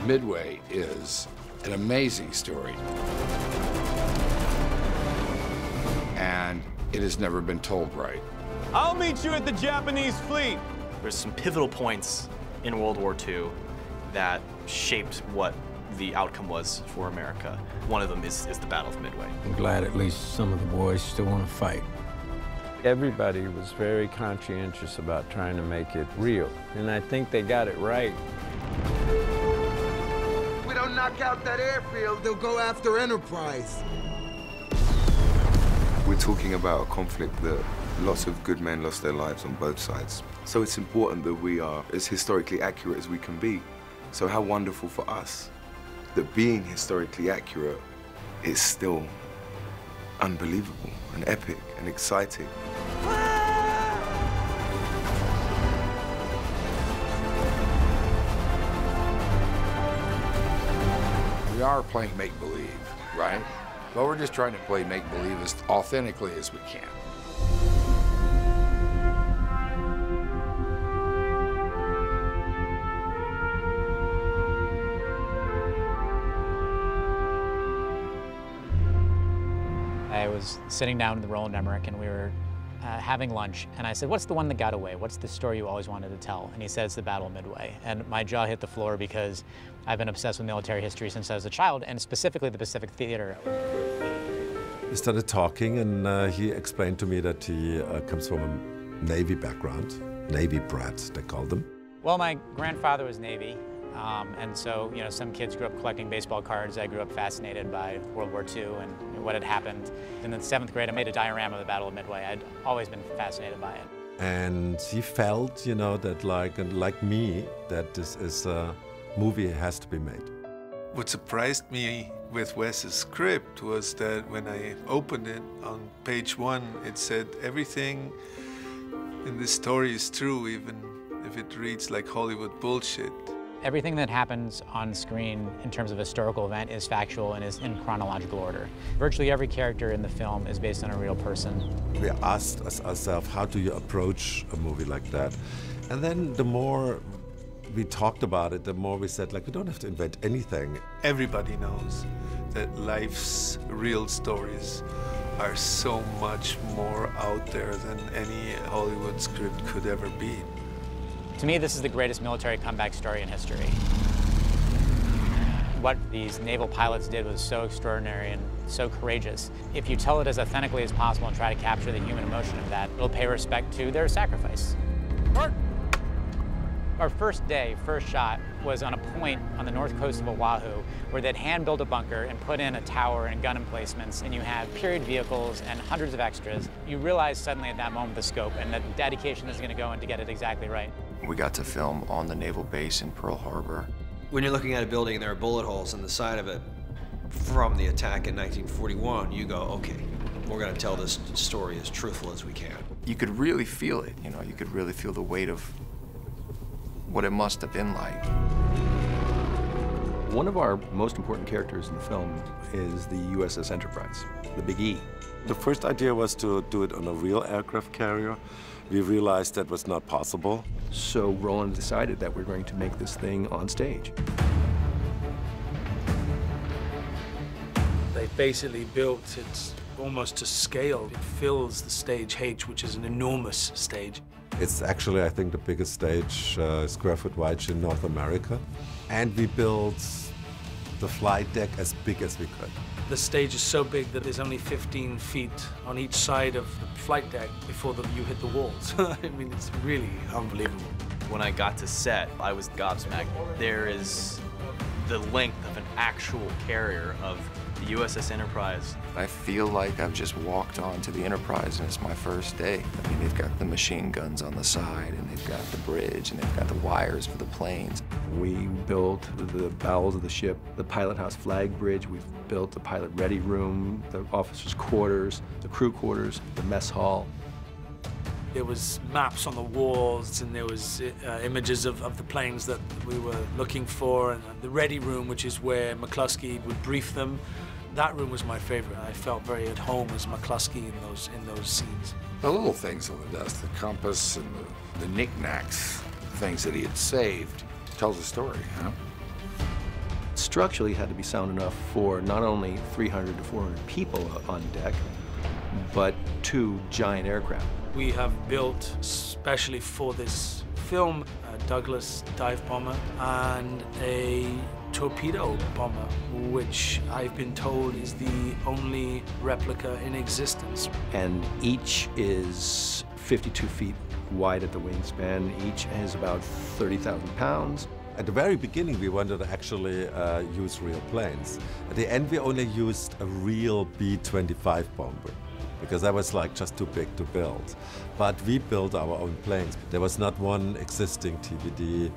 Midway is an amazing story. And it has never been told right. I'll meet you at the Japanese fleet. There's some pivotal points in World War II that shaped what the outcome was for America. One of them is the Battle of Midway. I'm glad at least some of the boys still want to fight. Everybody was very conscientious about trying to make it real, and I think they got it right. If we don't knock out that airfield, they'll go after Enterprise. We're talking about a conflict that lots of good men lost their lives on both sides. So it's important that we are as historically accurate as we can be. So how wonderful for us that being historically accurate is still unbelievable and epic and exciting. We are playing make-believe, right? But we're just trying to play make-believe as authentically as we can. I was sitting down with Roland Emmerich, and we were having lunch, and I said, "What's the one that got away? What's the story you always wanted to tell?" And he said, "It's the Battle of Midway." And my jaw hit the floor because I've been obsessed with military history since I was a child, and specifically the Pacific Theater. We started talking, and he explained to me that he comes from a Navy background, Navy brat, they call them. Well, my grandfather was Navy, and so, you know, some kids grew up collecting baseball cards. I grew up fascinated by World War II and what had happened. In the 7th grade, I made a diorama of the Battle of Midway. I'd always been fascinated by it. And he felt, you know, that like me, that this is a movie has to be made. What surprised me with Wes's script was that when I opened it on page 1, it said everything in this story is true, even if it reads like Hollywood bullshit. Everything that happens on screen in terms of a historical event is factual and is in chronological order. Virtually every character in the film is based on a real person. We asked ourselves, how do you approach a movie like that? And then the more we talked about it, the more we said, like, we don't have to invent anything. Everybody knows that life's real stories are so much more out there than any Hollywood script could ever be. To me, this is the greatest military comeback story in history. What these naval pilots did was so extraordinary and so courageous. If you tell it as authentically as possible and try to capture the human emotion of that, it'll pay respect to their sacrifice. Our first day, first shot, was on a point on the north coast of Oahu where they'd hand-built a bunker and put in a tower and gun emplacements, and you have period vehicles and hundreds of extras. You realize suddenly at that moment the scope and the dedication is going to go in to get it exactly right. We got to film on the naval base in Pearl Harbor. When you're looking at a building and there are bullet holes in the side of it from the attack in 1941, you go, okay, we're going to tell this story as truthful as we can. You could really feel it, you know, you could really feel the weight of what it must have been like. One of our most important characters in the film is the USS Enterprise, the Big E. The first idea was to do it on a real aircraft carrier. We realized that was not possible. So Roland decided that we're going to make this thing on stage. They basically built it almost to scale. It fills the stage H, which is an enormous stage. It's actually, I think, the biggest stage, square foot wide in North America. And we built the flight deck as big as we could. The stage is so big that there's only 15 feet on each side of the flight deck before you hit the walls. I mean, it's really unbelievable. When I got to set, I was gobsmacked. There is the length of an actual carrier of the USS Enterprise. I feel like I've just walked onto the Enterprise and it's my first day. I mean, they've got the machine guns on the side, and they've got the bridge, and they've got the wires for the planes. We built the bowels of the ship, the pilot house flag bridge. We've built the pilot ready room, the officers' quarters, the crew quarters, the mess hall. There was maps on the walls, and there was images of the planes that we were looking for, and the ready room, which is where McCluskey would brief them. That room was my favorite. I felt very at home as McCluskey in those scenes. The little things on the desk, the compass and the knickknacks, things that he had saved, tells a story, you know? structurally had to be sound enough for not only 300 to 400 people on deck, but 2 giant aircraft. We have built, especially for this film, a Douglas dive bomber and a torpedo bomber, which I've been told is the only replica in existence. And each is 52 feet wide at the wingspan. Each is about 30,000 pounds. At the very beginning, we wanted to actually use real planes. At the end, we only used a real B-25 bomber, because that was like just too big to build. But we built our own planes. There was not one existing TVD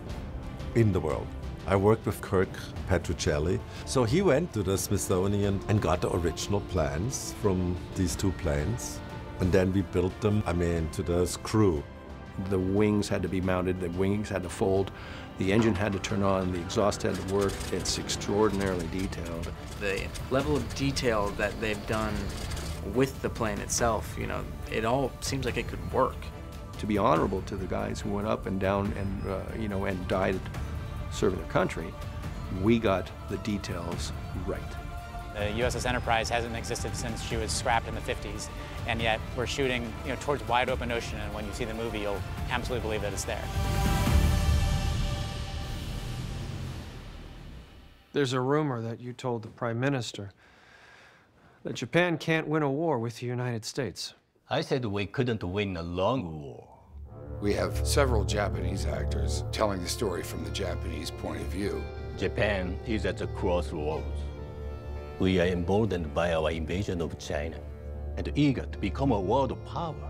in the world. I worked with Kirk Petruccelli. So he went to the Smithsonian and got the original plans from these 2 planes. And then we built them, to the screw. The wings had to be mounted, the wings had to fold, the engine had to turn on, the exhaust had to work. It's extraordinarily detailed. The level of detail that they've done with the plane itself, it all seems like it could work. To be honorable to the guys who went up and down and, and died serving their country, we got the details right. The USS Enterprise hasn't existed since she was scrapped in the 50s, and yet we're shooting towards wide open ocean, and when you see the movie, you'll absolutely believe that it's there. There's a rumor that you told the Prime Minister that Japan can't win a war with the United States. I said we couldn't win a long war. We have several Japanese actors telling the story from the Japanese point of view. Japan is at the crossroads. We are emboldened by our invasion of China and eager to become a world power.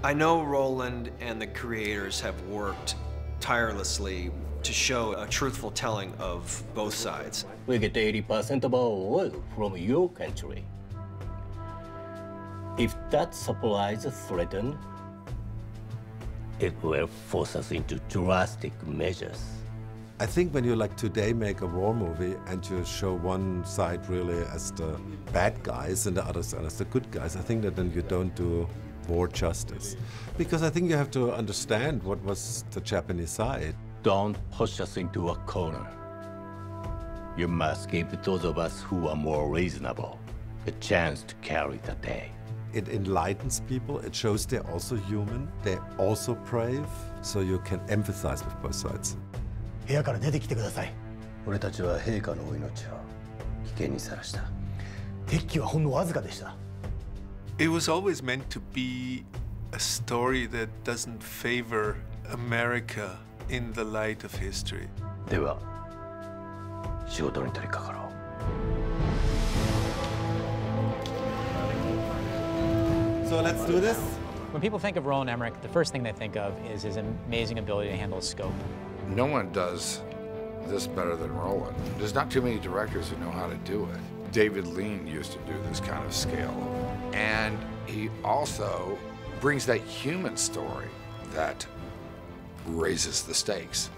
I know Roland and the creators have worked tirelessly to show a truthful telling of both sides. We get 80% of our oil from your country. If that supply is threatened, it will force us into drastic measures. I think when you today make a war movie and you show one side really as the bad guys and the other side as the good guys, I think that then you don't do war justice. Because I think you have to understand what was the Japanese side. Don't push us into a corner. You must give those of us who are more reasonable a chance to carry the day. It enlightens people, it shows they're also human, they're also brave, so you can emphasize with both sides. 部屋から出てきてください。俺たちは陛下のお命を危険にさらした。敵機はほんのわずかでした。It was always meant to be a story that doesn't favor America in the light of history. では、仕事に取り掛かろう。So let's do this. When people think of Roland Emmerich, the first thing they think of is his amazing ability to handle scope. No one does this better than Roland. There's not too many directors who know how to do it. David Lean used to do this kind of scale. And he also brings that human story that raises the stakes.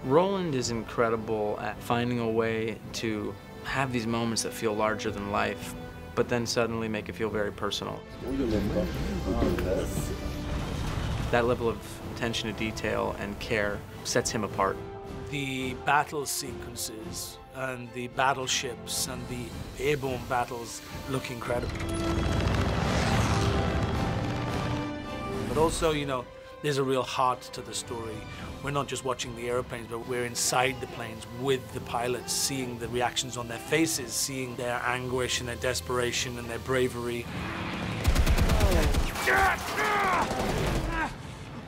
Roland is incredible at finding a way to have these moments that feel larger than life, but then suddenly make it feel very personal. That level of attention to detail and care sets him apart. The battle sequences and the battleships and the airborne battles look incredible. But also, there's a real heart to the story. We're not just watching the airplanes, but we're inside the planes with the pilots, seeing the reactions on their faces, seeing their anguish and their desperation and their bravery.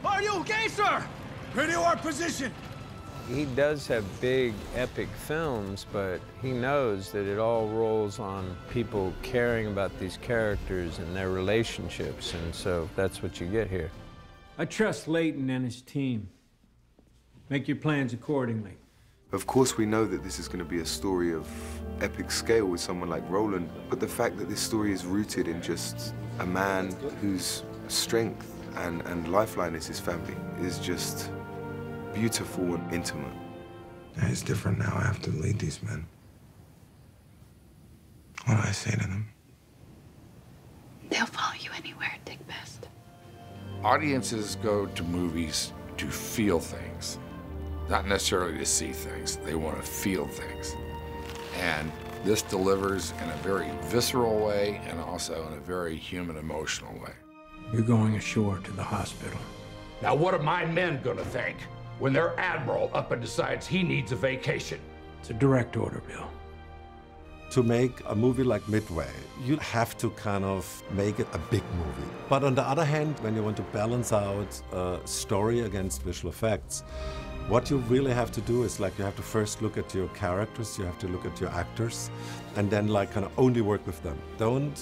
Are you okay, sir? Radio our position. He does have big, epic films, but he knows that it all rolls on people caring about these characters and their relationships, and so that's what you get here. I trust Leighton and his team. Make your plans accordingly. Of course, we know that this is going to be a story of epic scale with someone like Roland, but the fact that this story is rooted in just a man whose strength and lifeline is his family is just beautiful and intimate. It's different now. I have to lead these men. What do I say to them? They'll follow you anywhere, Dick Best. Audiences go to movies to feel things, not necessarily to see things. They want to feel things. And this delivers in a very visceral way and also in a very human, emotional way. You're going ashore to the hospital. Now what are my men gonna think when their admiral up and decides he needs a vacation? It's a direct order, Bill. To make a movie like Midway, you have to kind of make it a big movie. But on the other hand, when you want to balance out story against visual effects, what you really have to do is like you have to first look at your characters, you have to look at your actors, and then like kind of only work with them. Don't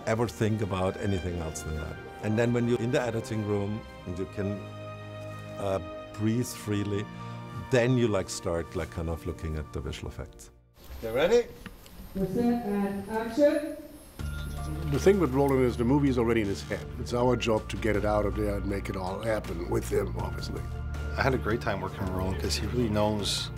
ever think about anything else than that. And then when you're in the editing room and you can breathe freely, then you like start like kind of looking at the visual effects. You ready? We're set and action. The thing with Roland is the movie is already in his head. It's our job to get it out of there and make it all happen with him, obviously. I had a great time working with Roland because he really knows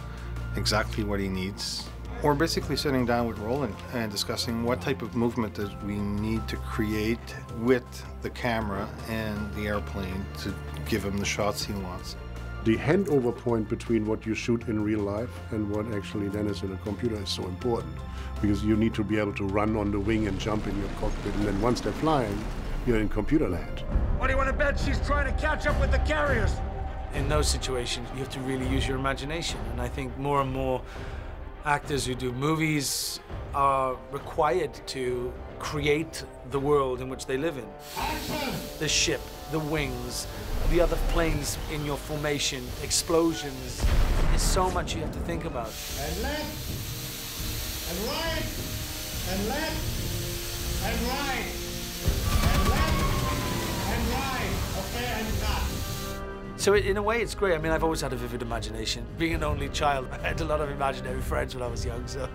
exactly what he needs. We're basically sitting down with Roland and discussing what type of movement that we need to create with the camera and the airplane to give him the shots he wants. The handover point between what you shoot in real life and what actually then is in a computer is so important, because you need to be able to run on the wing and jump in your cockpit, and then once they're flying, you're in computer land. What do you want to bet she's trying to catch up with the carriers? In those situations, you have to really use your imagination, and I think more and more actors who do movies are required to create the world in which they live in. The ship, the wings, the other planes in your formation, explosions. There's so much you have to think about. And left, and right, and left, and right, and left, and right. Okay, and cut. So in a way, it's great. I mean, I've always had a vivid imagination. Being an only child, I had a lot of imaginary friends when I was young, so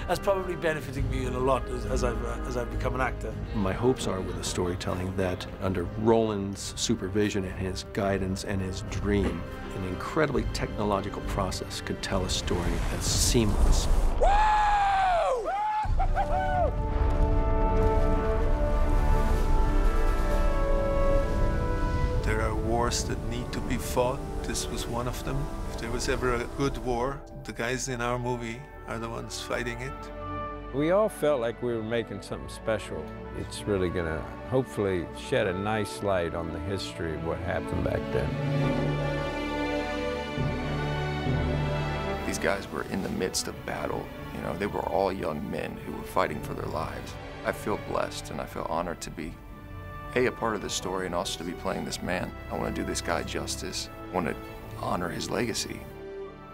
that's probably benefiting me in a lot as I've become an actor. My hopes are with the storytelling that under Roland's supervision and his guidance and his dream, an incredibly technological process could tell a story that's seamless. There are wars that need to be fought. This was one of them. If there was ever a good war, the guys in our movie are the ones fighting it. We all felt like we were making something special. It's really gonna hopefully shed a nice light on the history of what happened back then. These guys were in the midst of battle. You know, they were all young men who were fighting for their lives. I feel blessed and I feel honored to be a part of this story and also to be playing this man. I want to do this guy justice. I want to honor his legacy.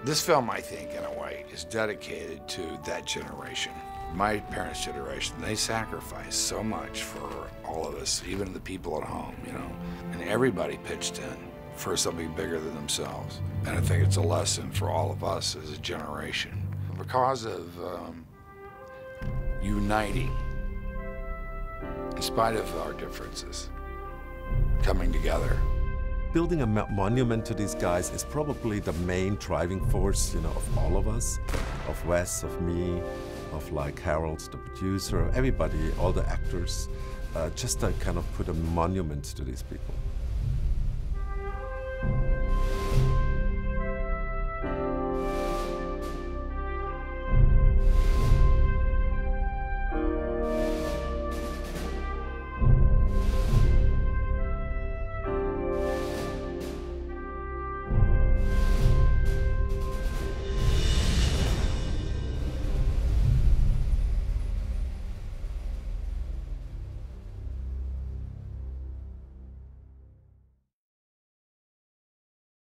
This film, I think, in a way, is dedicated to that generation. My parents' generation, they sacrificed so much for all of us, even the people at home, you know. And everybody pitched in for something bigger than themselves. And I think it's a lesson for all of us as a generation. Because of uniting, in spite of our differences, coming together. Building a monument to these guys is probably the main driving force, you know, of all of us, of Wes, of me, of like Harold, the producer, everybody, all the actors, just to kind of put a monument to these people.